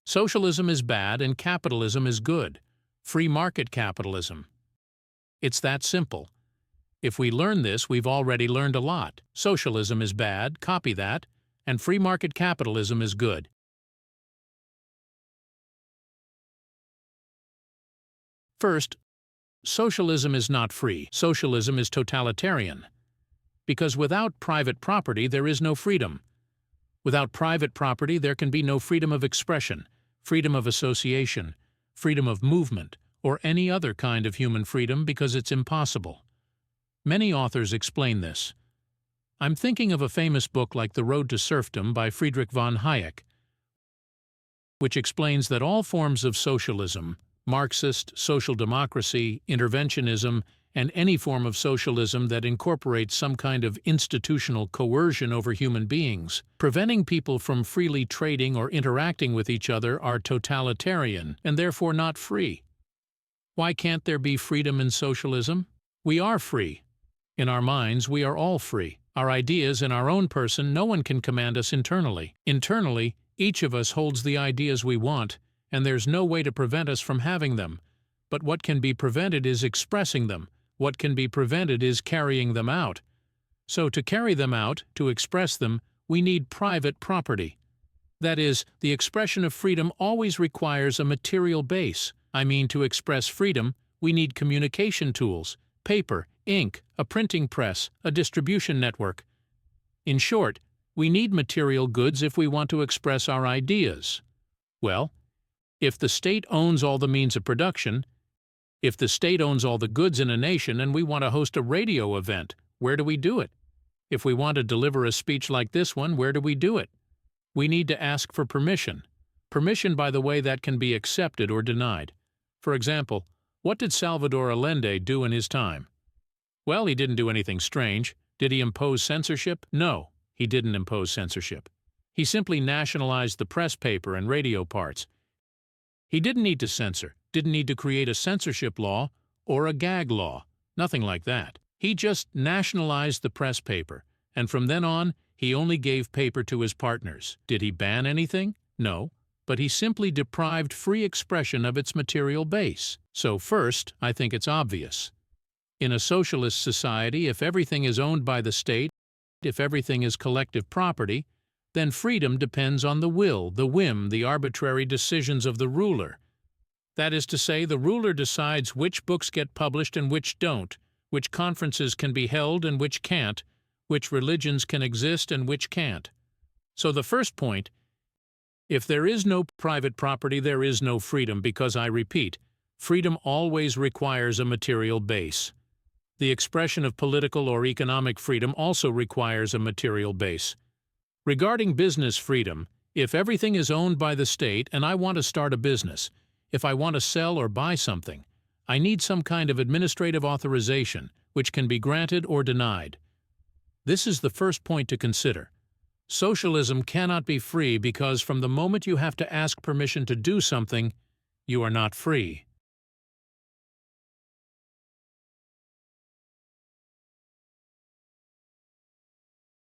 Socialism is bad and capitalism is good. Free market capitalism. It's that simple. If we learn this, we've already learned a lot. Socialism is bad, copy that, and free market capitalism is good. First, socialism is not free. Socialism is totalitarian. Because without private property, there is no freedom. Without private property, there can be no freedom of expression, freedom of association, freedom of movement, or any other kind of human freedom because it's impossible. Many authors explain this. I'm thinking of a famous book like The Road to Serfdom by Friedrich von Hayek, which explains that all forms of socialism, Marxist, social democracy, interventionism, and any form of socialism that incorporates some kind of institutional coercion over human beings, preventing people from freely trading or interacting with each other, are totalitarian and therefore not free. Why can't there be freedom in socialism? We are free. In our minds, we are all free. Our ideas in our own person, no one can command us internally. Internally, each of us holds the ideas we want, and there's no way to prevent us from having them. But what can be prevented is expressing them. What can be prevented is carrying them out. So to carry them out, to express them, we need private property. That is, the expression of freedom always requires a material base. I mean, to express freedom, we need communication tools, paper, ink, a printing press, a distribution network. In short, we need material goods if we want to express our ideas. Well, if the state owns all the means of production, if the state owns all the goods in a nation and we want to host a radio event, where do we do it? If we want to deliver a speech like this one, where do we do it? We need to ask for permission. Permission, by the way, that can be accepted or denied. For example, what did Salvador Allende do in his time? Well, he didn't do anything strange. Did he impose censorship? No, he didn't impose censorship. He simply nationalized the press paper and radio parts. He didn't need to censor, didn't need to create a censorship law or a gag law, nothing like that. He just nationalized the press paper, and from then on, he only gave paper to his partners. Did he ban anything? No, but he simply deprived free expression of its material base. So first, I think it's obvious. In a socialist society, if everything is owned by the state, if everything is collective property, then freedom depends on the will, the whim, the arbitrary decisions of the ruler. That is to say, the ruler decides which books get published and which don't, which conferences can be held and which can't, which religions can exist and which can't. So the first point, if there is no private property, there is no freedom, because I repeat, freedom always requires a material base. The expression of political or economic freedom also requires a material base. Regarding business freedom, if everything is owned by the state and I want to start a business, if I want to sell or buy something, I need some kind of administrative authorization, which can be granted or denied. This is the first point to consider. Socialism cannot be free because from the moment you have to ask permission to do something, you are not free.